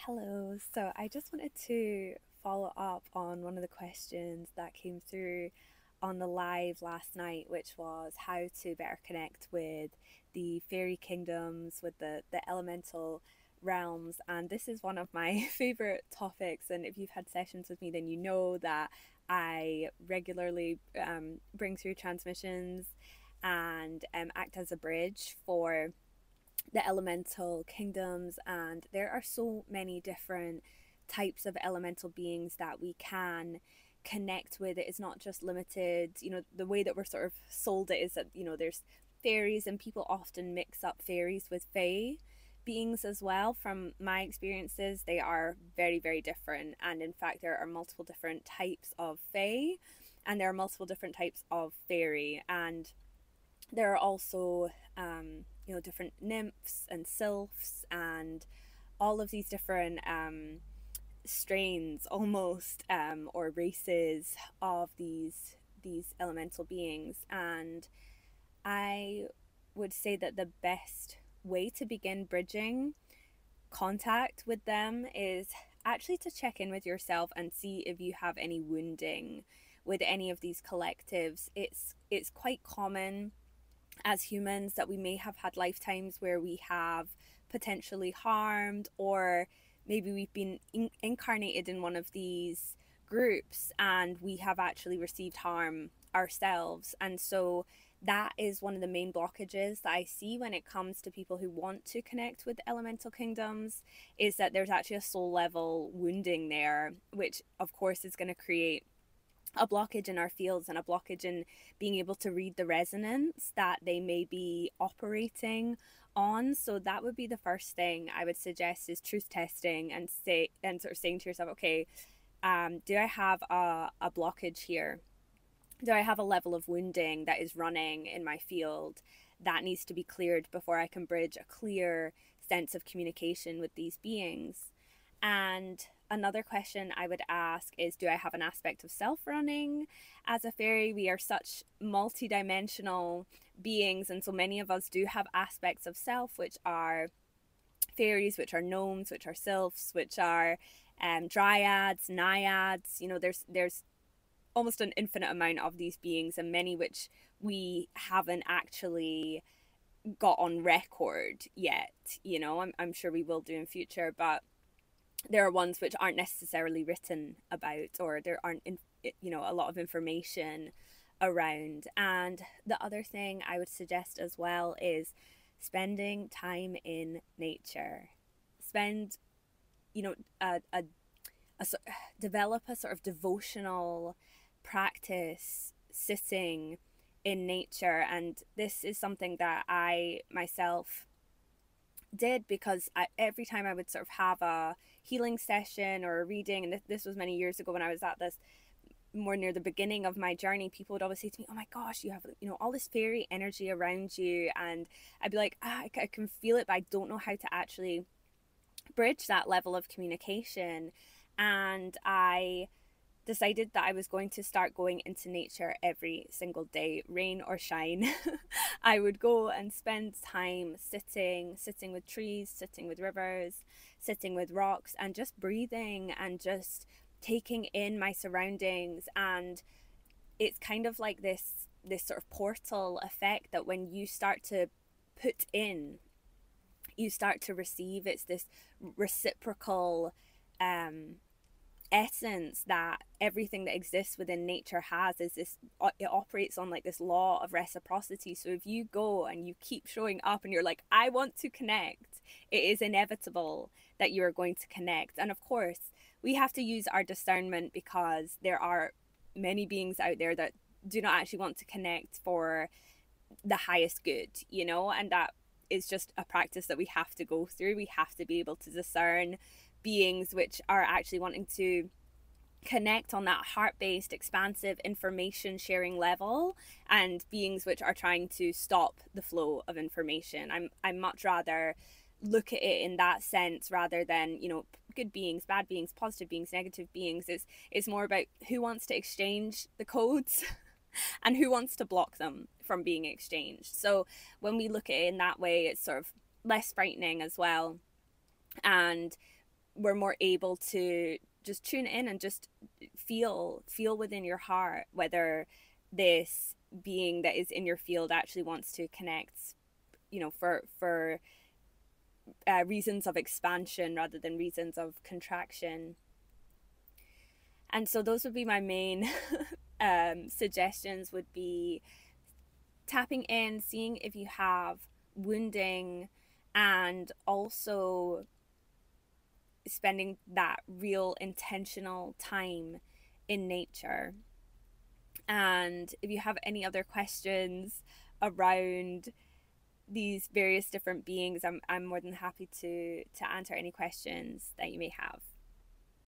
Hello. So I just wanted to follow up on one of the questions that came through on the live last night, which was how to better connect with the fairy kingdoms, with the elemental realms. And this is one of my favorite topics. And if you've had sessions with me, then you know that I regularly bring through transmissions and act as a bridge for the elemental kingdoms, and there are so many different types of elemental beings that we can connect with. It is not just limited, the way that we're sort of sold it is that, there's fairies, and people often mix up fairies with fae beings as well. From my experiences, they are very, very different. And in fact, there are multiple different types of fae, and there are multiple different types of fairy. And there are also different nymphs and sylphs and all of these different strains almost, or races of these elemental beings. And I would say that the best way to begin bridging contact with them is actually to check in with yourself and see if you have any wounding with any of these collectives. It's quite common as humans that we may have had lifetimes where we have potentially harmed, or maybe we've been incarnated in one of these groups and we have actually received harm ourselves. And so that is one of the main blockages that I see when it comes to people who want to connect with elemental kingdoms, is that there's actually a soul level wounding there, which of course is going to create a blockage in our fields and a blockage in being able to read the resonance that they may be operating on. So that would be the first thing I would suggest, is truth testing and sort of saying to yourself, okay, do I have a blockage here? Do I have a level of wounding that is running in my field that needs to be cleared before I can bridge a clear sense of communication with these beings? And another question I would ask is, do I have an aspect of self running as a fairy? We are such multidimensional beings, and so many of us do have aspects of self, which are fairies, which are gnomes, which are sylphs, which are dryads, naiads. There's almost an infinite amount of these beings, and many which we haven't actually got on record yet. I'm sure we will do in future, but there are ones which aren't necessarily written about, or there aren't a lot of information around. And the other thing I would suggest as well is spending time in nature. Spend you know a develop a sort of devotional practice sitting in nature. And this is something that I myself did, because every time I would sort of have a healing session or a reading, and this was many years ago when I was at this more near the beginning of my journey, people would always say to me, oh my gosh, you have all this fairy energy around you. And I'd be like, I can feel it, but I don't know how to actually bridge that level of communication. And I decided that I was going to start going into nature every single day, rain or shine. I would go and spend time sitting with trees, sitting with rivers, sitting with rocks, and just breathing and just taking in my surroundings. And it's kind of like this sort of portal effect, that when you start to put in, you start to receive. It's this reciprocal essence that everything that exists within nature has. Is this, it operates on like this law of reciprocity. So if you go and you keep showing up and you're like, I want to connect, it is inevitable that you are going to connect. And of course we have to use our discernment, because there are many beings out there that do not actually want to connect for the highest good, and that is just a practice that we have to go through. We have to be able to discern beings which are actually wanting to connect on that heart-based, expansive information sharing level, and beings which are trying to stop the flow of information. I'm much rather look at it in that sense, rather than good beings, bad beings, positive beings, negative beings. It's more about who wants to exchange the codes and who wants to block them from being exchanged. So when we look at it in that way, it's sort of less frightening as well. And we're more able to just tune in and just feel within your heart whether this being that is in your field actually wants to connect, for reasons of expansion rather than reasons of contraction. And so those would be my main suggestions, would be tapping in, seeing if you have wounding, and also spending that real intentional time in nature. And if you have any other questions around these various different beings, I'm more than happy to answer any questions that you may have.